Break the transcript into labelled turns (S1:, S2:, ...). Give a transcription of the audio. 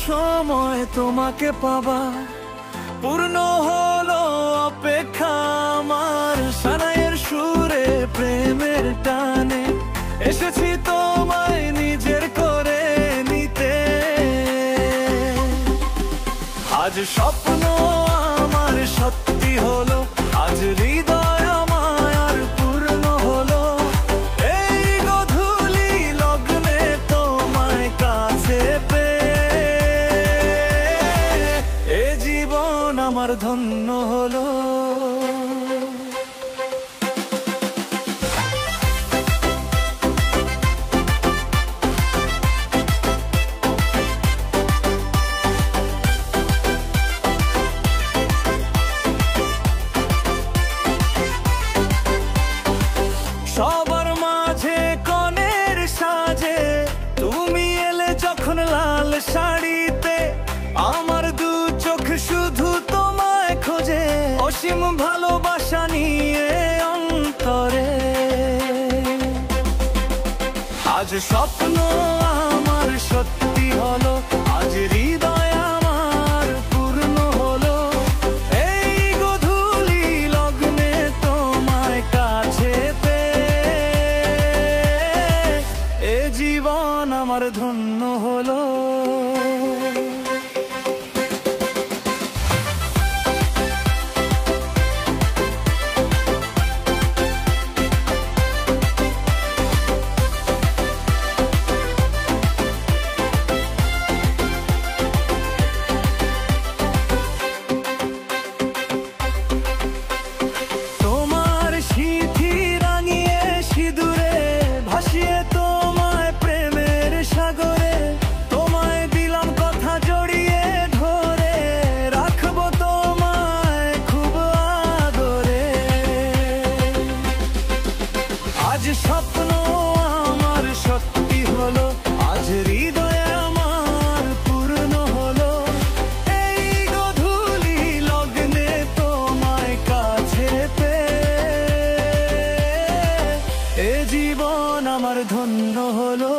S1: সময় তোমাকে পাবা, পূর্ণ হলো অপেক্ষা আমার। সানাইয়ের সুরে প্রেমের টানে এসেছি তোমায় নিজের করে নিতে। আজ স্বপ্ন আমার সত্যি হলো, আজ হৃদয় আমার পূর্ণ হলো। এই গধূলি লগ্নে তোমায় কাছে পেয়ে এ জীবন আমার ধন্য হলো। সবার মাঝে কনের সাজে তুমি এলে যখন লাল শাড়িতে, আমার দু চোখ শুধু তোমায় খোঁজে, অসীম ভালোবাসা নিয়ে অন্তরে। আজ স্বপ্ন আমার সত্যি হলো, আজ হৃদয় আমার পূর্ণ হলো। এই গধূলি লগ্নে তোমায় কাছে এ জীবন আমার ধন্য হলো। তোমার সিঁথি রাঙিয়ে সিঁদুরে ভাসিয়ে তোমায় প্রেমের সাগরে, তোমায় দিলাম কথা জড়িয়ে ধরে, রাখবো তোমায় খুব আদরে। আজ স্বপ্ন আমার সত্যি হলো, আজ হৃদয় আমার পূর্ণ হলো। এই গধূলি লগ্নে তোমায় কাছে পেয়ে এ জীবন আমার ধন্য হলো।